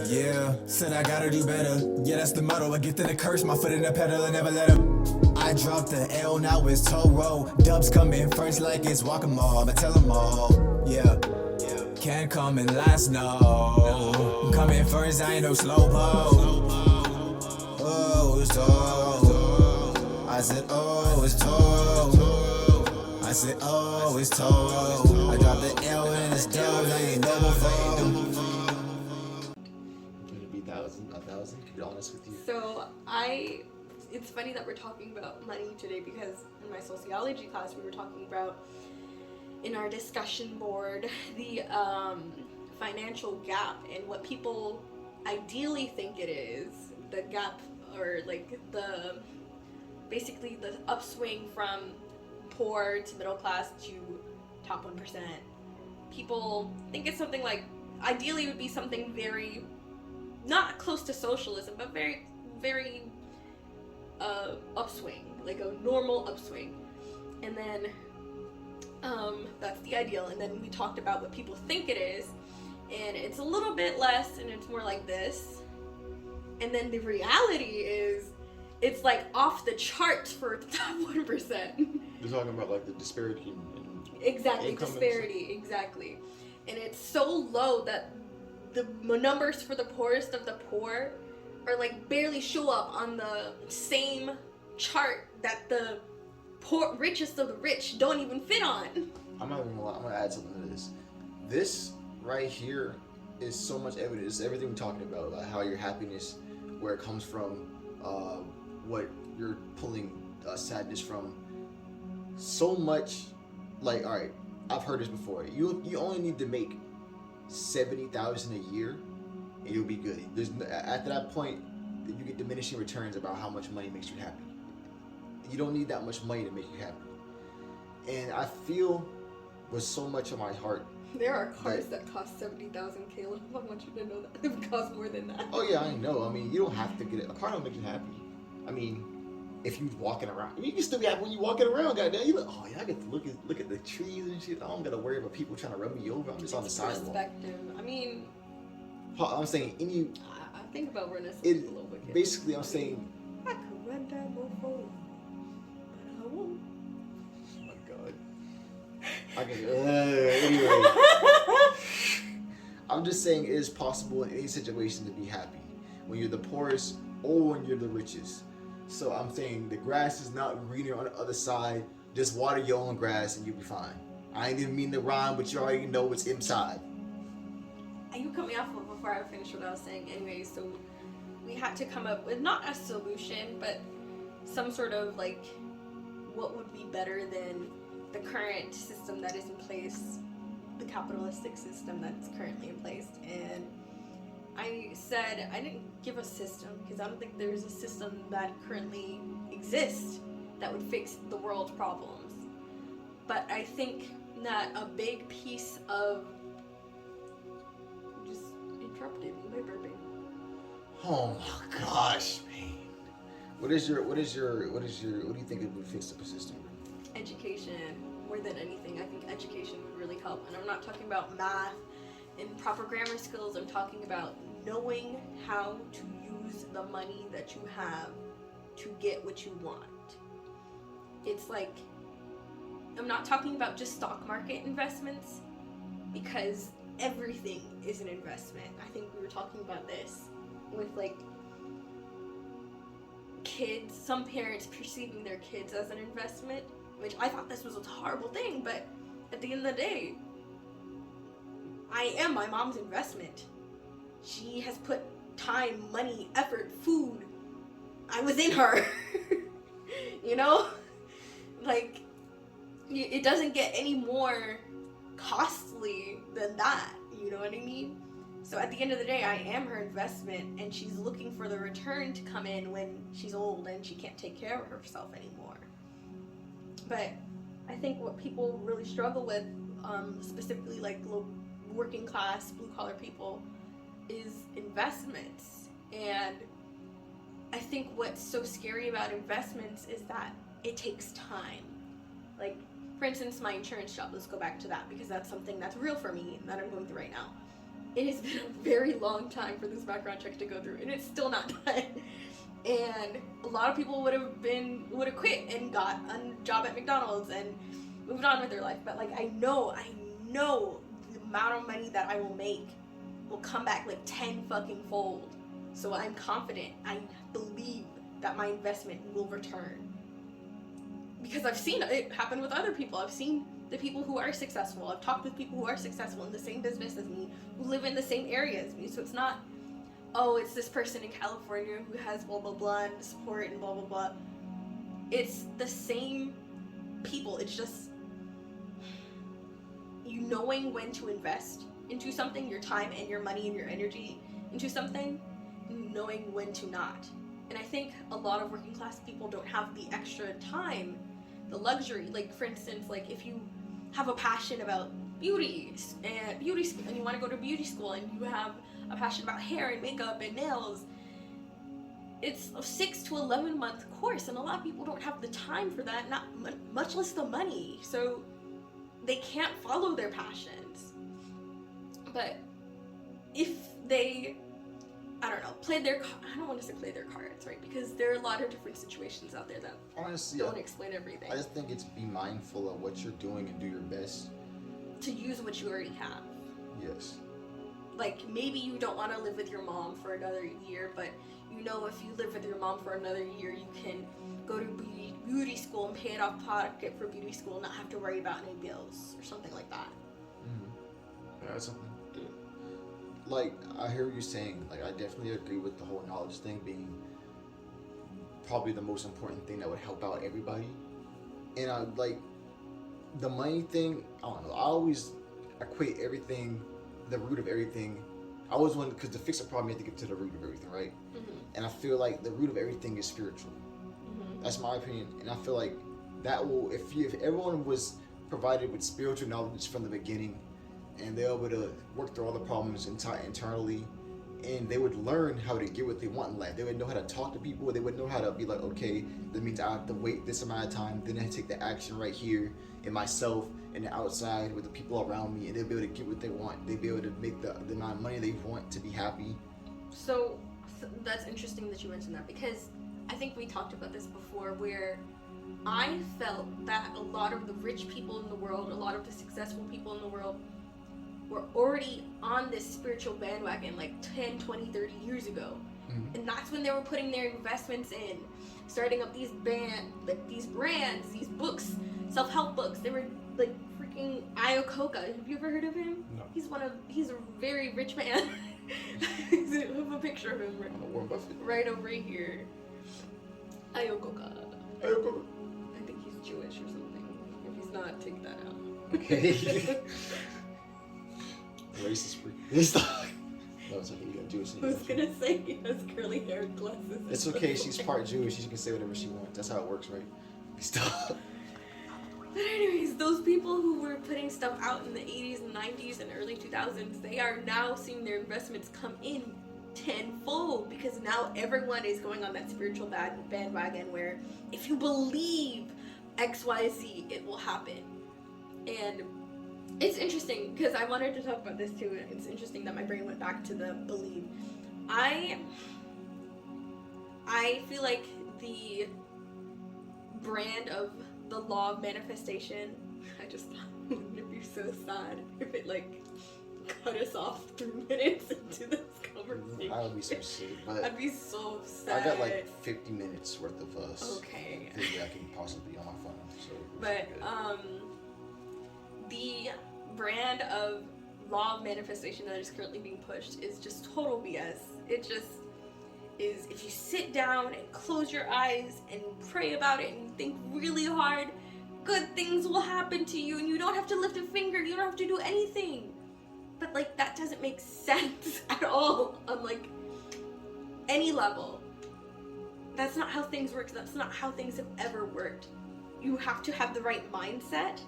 Yeah, said I gotta do better. Yeah, that's the motto. A gift and a curse, my foot in the pedal, I never let up. I dropped the L, now it's toe roll. Dubs come in first like it's walk-em-all. I'ma tell them all, yeah. Can't come in last, no. Come in first, I ain't no slowpoke. Oh, it's toe. I said, oh, it's toe. I said, oh, it's toe. I dropped the L and it's dubs, I ain't no more. To be honest with you. So it's funny that we're talking about money today, because in my sociology class we were talking about, in our discussion board, the financial gap and what people ideally think it is, the gap, or like basically the upswing from poor to middle class to top 1%. People think it's something like, ideally it would be something very, not close to socialism, but very, very upswing, like a normal upswing. And then that's the ideal. And then we talked about what people think it is, and it's a little bit less, and it's more like this. And then the reality is, it's like off the charts for the top 1%. You're talking about like the disparity in exactly, income disparity, exactly. And it's so low that the numbers for the poorest of the poor are like barely show up on the same chart that the richest of the rich don't even fit on. I'm not even gonna lie, I'm gonna add something to this. This right here is so much evidence. Everything we're talking about how your happiness, where it comes from, what you're pulling sadness from. So much, like, all right, I've heard this before. You only need to make $70,000 a year, and you'll be good. After that point, you get diminishing returns about how much money makes you happy. You don't need that much money to make you happy. And I feel with so much of my heart. There are cars that cost $70,000, Caleb. I want you to know that it would cost more than that. Oh yeah, I know. I mean, you don't have to get it. A car don't make you happy. I mean, if you're walking around, you can still be happy when you're walking around. Goddamn, you like, oh yeah, I get to look at the trees and shit. I don't gotta worry about people trying to run me over. I'm just on the sidewalk. Perspective. I mean, I'm saying I think about running a little bit. Basically, I'm saying. I could run that mofo, but I won't. Oh my god. I can. Anyway. I'm just saying it is possible in any situation to be happy when you're the poorest or when you're the richest. So I'm saying the grass is not greener on the other side. Just water your own grass and you'll be fine. I ain't even mean to rhyme, but you already know what's inside. And you cut me off before I finished what I was saying. Anyway, so we had to come up with not a solution, but some sort of like what would be better than the current system that is in place, the capitalistic system that's currently in place. And I said I didn't give a system because I don't think there's a system that currently exists that would fix the world's problems. But I think that a big piece of just interrupted me by burping. Oh my gosh, man. What do you think it would fix the system? Education, more than anything. I think education would really help. And I'm not talking about math and proper grammar skills. I'm talking about knowing how to use the money that you have to get what you want. It's like, I'm not talking about just stock market investments, because everything is an investment. I think we were talking about this with like kids, some parents perceiving their kids as an investment, which I thought this was a horrible thing, but at the end of the day, I am my mom's investment. She has put time, money, effort, food. I was in her. You know? Like, it doesn't get any more costly than that. You know what I mean? So at the end of the day, I am her investment, and she's looking for the return to come in when she's old and she can't take care of herself anymore. But I think what people really struggle with, specifically like working class, blue collar people, is investments. And I think what's so scary about investments is that it takes time. Like, for instance, my insurance job, let's go back to that, because that's something that's real for me that I'm going through right now. it has been a very long time for this background check to go through, and it's still not done. And a lot of people would have quit and got a job at McDonald's and moved on with their life. But like I know the amount of money that I will make will come back like 10 fucking fold. So I'm confident. I believe that my investment will return. Because I've seen it happen with other people. I've seen the people who are successful. I've talked with people who are successful in the same business as me, who live in the same area as me. So it's not, oh, it's this person in California who has blah, blah, blah, and support and blah, blah, blah. It's the same people. It's just you knowing when to invest into something, your time and your money and your energy into something, knowing when to not. And I think a lot of working class people don't have the extra time, the luxury. Like, for instance, like if you have a passion about beauty and you want to go to beauty school, and you have a passion about hair and makeup and nails, it's a 6 to 11 month course, and a lot of people don't have the time for that, not much less the money. So they can't follow their passions. But if they, I don't know, I don't want to say play their cards, right? Because there are a lot of different situations out there that honestly don't explain everything. I just think it's be mindful of what you're doing and do your best to use what you already have. Yes. Like, maybe you don't want to live with your mom for another year, but you know if you live with your mom for another year, you can go to beauty school and pay it off pocket for beauty school and not have to worry about any bills or something like that. Yeah, that's something. Like, I hear what you're saying. Like, I definitely agree with the whole knowledge thing being probably the most important thing that would help out everybody. And I like the money thing. I don't know. I always equate everything, the root of everything. I always want, because to fix a problem, you have to get to the root of everything, right? Mm-hmm. And I feel like the root of everything is spiritual. Mm-hmm. That's my opinion. And I feel like that will, if everyone was provided with spiritual knowledge from the beginning, and they're able to work through all the problems internally, and they would learn how to get what they want in life. They would know how to talk to people. They would know how to be like, okay, that means I have to wait this amount of time, then I take the action right here in myself and the outside with the people around me, and they'll be able to get what they want. They'll be able to make the amount of money they want to be happy. So that's interesting that you mentioned that, because I think we talked about this before, where I felt that a lot of the rich people in the world, a lot of the successful people in the world, were already on this spiritual bandwagon like 10, 20, 30 years ago. Mm-hmm. And that's when they were putting their investments in, starting up these brands, these books, self-help books. They were like freaking Iacocca. Have you ever heard of him? No. He's a very rich man. I have a picture of him right over here. Iacocca. I think he's Jewish or something. If he's not, take that out. Okay. Racist freak. No, it's okay. You got Jewish. I was gonna say he has curly hair and glasses. It's okay. She's part Jewish. She can say whatever she wants. That's how it works, right? Stop. But anyways, those people who were putting stuff out in the 80s and 90s and early 2000s, they are now seeing their investments come in tenfold, because now everyone is going on that spiritual bandwagon where if you believe XYZ, it will happen. And it's interesting because I wanted to talk about this too. It's interesting that my brain went back to the believe. I feel like the brand of the law of manifestation, I just thought it'd be so sad if it like cut us off 3 minutes into this conversation. I would be so sick, but I'd be so sad. I got like 50 minutes worth of okay. things I can possibly on my phone. So but the brand of law of manifestation that is currently being pushed is just total BS. It just is, if you sit down and close your eyes and pray about it and think really hard, good things will happen to you, and you don't have to lift a finger, you don't have to do anything. But like, that doesn't make sense at all on like any level. That's not how things work. That's not how things have ever worked. You have to have the right mindset,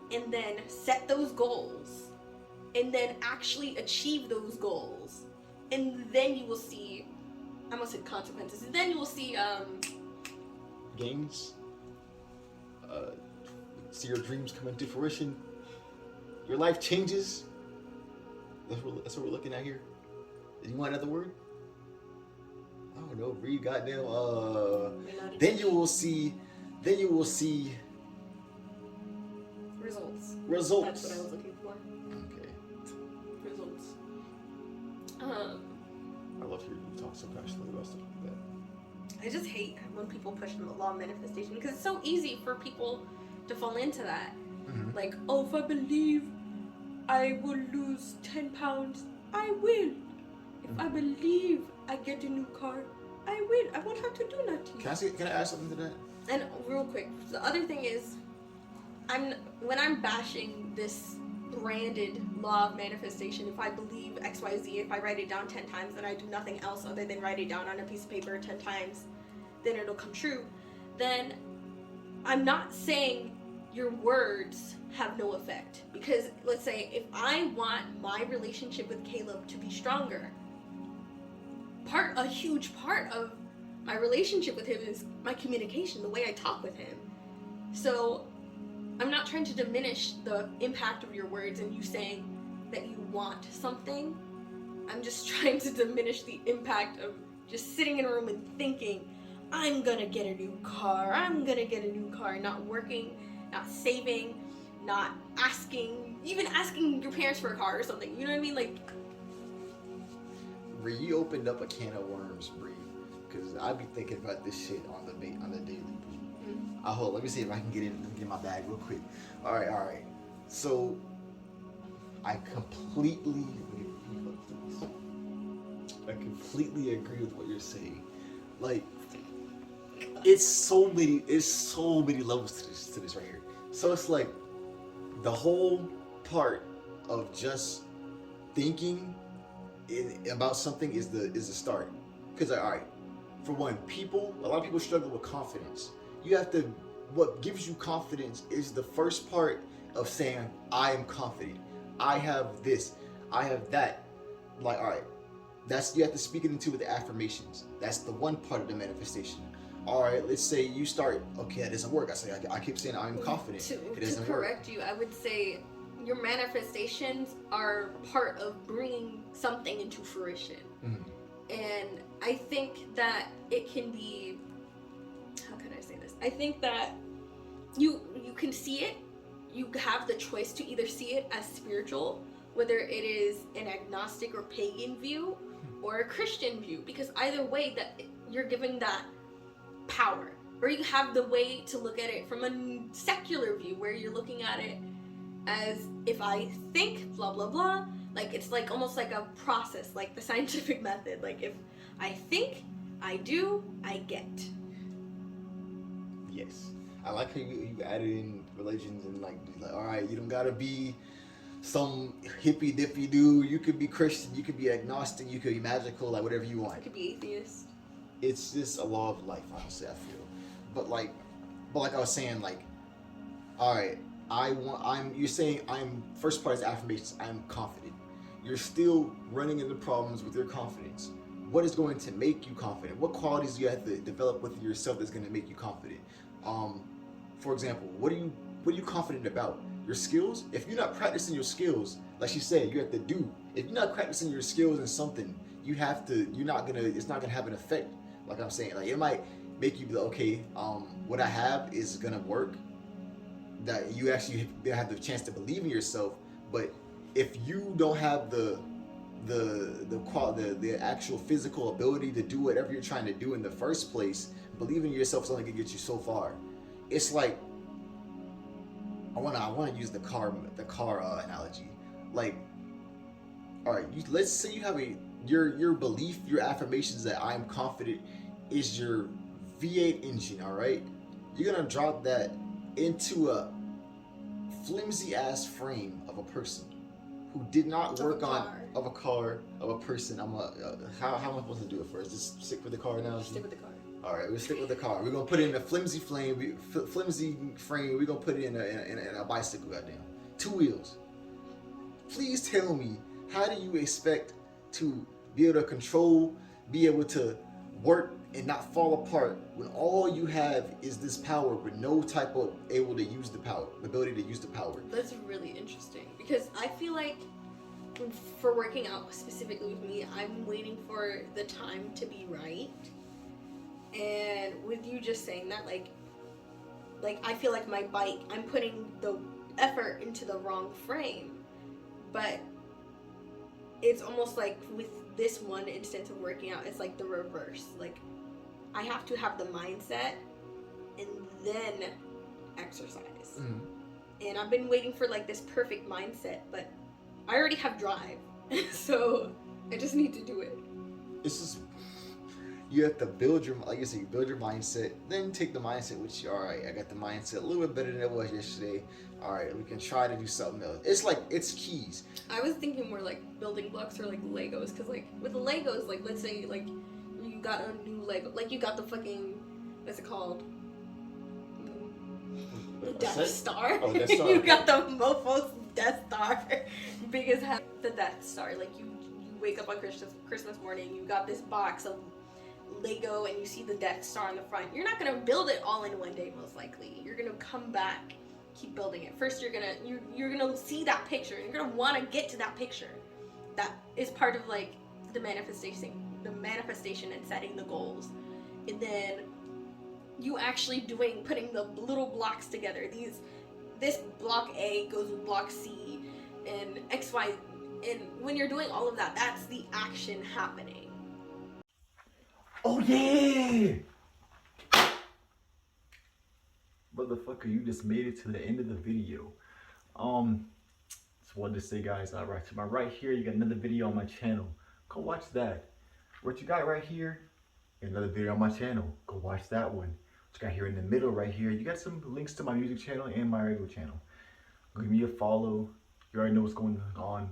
and then set those goals, and then actually achieve those goals, and then you will see, I almost said consequences, and then you will see gains, see your dreams come into fruition, your life changes, That's what we're looking at here. You want another word? I don't know. Read goddamn. Then you will see. Results. Results. That's what I was looking for. Okay. Results. I love hearing you talk so passionately about stuff like that. I just hate when people push the law of manifestation because it's so easy for people to fall into that. Mm-hmm. Like, oh, if I believe I will lose 10 pounds, I will. If I believe I get a new car, I will. I won't have to do nothing. Can I add something to that? And real quick, the other thing is, when I'm bashing this branded law of manifestation, if I believe XYZ, if I write it down 10 times and I do nothing else other than write it down on a piece of paper 10 times, then it'll come true, then I'm not saying your words have no effect. Because let's say if I want my relationship with Caleb to be stronger, a huge part of my relationship with him is my communication, the way I talk with him. So I'm not trying to diminish the impact of your words and you saying that you want something. I'm just trying to diminish the impact of just sitting in a room and thinking, I'm gonna get a new car, not working, not saving, not even asking your parents for a car or something. You know what I mean? Like, Bree, you opened up a can of worms, Bree, because I be thinking about this shit on the daily. Hold on, let me see if I can get in my bag real quick. All right. So I completely agree with what you're saying. Like, it's so many levels to this right here. So it's like the whole part of just thinking about something is the start. Because all right, for one, a lot of people struggle with confidence. What gives you confidence is the first part of saying, I am confident. I have this, I have that. Like, all right, you have to speak it into with the affirmations. That's the one part of the manifestation. All right, let's say you start, okay, that doesn't work. I keep saying I'm confident. It doesn't to correct you, I would say your manifestations are part of bringing something into fruition. Mm-hmm. And I think that it can be, how can I say this? I think that you can see it. You have the choice to either see it as spiritual, whether it is an agnostic or pagan view, or a Christian view, because either way that you're giving that power. Or you have the way to look at it from a secular view, where you're looking at it as, if I think blah blah blah, like it's like almost like a process, like the scientific method. Like if I think, I do, I get. Yes, I like how you added in religions and like all right, you don't gotta be some hippy dippy dude. You could be Christian, you could be agnostic, you could be magical, like whatever you want. You could be atheist. It's just a law of life, honestly, I feel. But like I was saying, like, all right, you're saying first part is affirmations. I'm confident. You're still running into problems with your confidence. What is going to make you confident? What qualities do you have to develop with yourself that's going to make you confident? For example, what are you confident about? Your skills? If you're not practicing your skills, like she said, you have to do. If you're not practicing your skills in something, it's not gonna have an effect. Like I'm saying, like it might make you be like, okay, what I have is gonna work. That you actually have the chance to believe in yourself. But if you don't have the actual physical ability to do whatever you're trying to do in the first place, believing in yourself is only gonna get you so far. It's like I wanna use the car analogy. Like, all right, let's say you have your belief, your affirmations that I'm confident is your V8 engine. All right, you're gonna drop that into a flimsy ass frame of a person who did not work on a person. How am I supposed to do it first? Just stick with the car now. Stick with the car. All right, we'll stick with the car. We're gonna put it in a flimsy frame. We're gonna put it in a bicycle. Goddamn, 2 wheels. Please tell me, how do you expect to be able to control, be able to work and not fall apart when all you have is this power with no type of ability to use the power? That's really interesting because I feel like for working out specifically with me, I'm waiting for the time to be right. And with you just saying that, like I feel like my bike, I'm putting the effort into the wrong frame. But it's almost like with this one instance of working out, it's like the reverse. Like, I have to have the mindset and then exercise. And I've been waiting for like this perfect mindset, but I already have drive. So I just need to do it. This is, you have to build your, like you said, you build your mindset, then take the mindset, which, all right, I got the mindset a little bit better than it was yesterday. All right, we can try to do something else. It's like, it's keys. I was thinking more like building blocks or like Legos, because like with the Legos, like let's say like you got a new Lego, like you got the fucking, what's it called? The Death Star. Oh, Death Star. You got the mofo's Death Star. Big as hell. The Death Star. Like you wake up on Christmas morning, you got this box of Lego and you see the Death Star on the front. You're not gonna build it all in one day, most likely. You're gonna come back, keep building it. First, you're gonna see that picture. You're gonna want to get to that picture. That is part of like the manifestation and setting the goals, and then you actually putting the little blocks together. This block A goes with block C, and X, Y, and when you're doing all of that, that's the action happening. Oh yeah! Motherfucker, you just made it to the end of the video. Just wanted to say, guys, right to my right here, you got another video on my channel. Go watch that. What you got right here, another video on my channel. Go watch that one. What you got here in the middle right here, you got some links to my music channel and my regular channel. Give me a follow. You already know what's going on.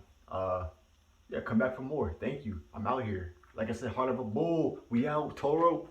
Yeah, come back for more. Thank you. I'm out here. Like I said, heart of a bull. We out, Toro.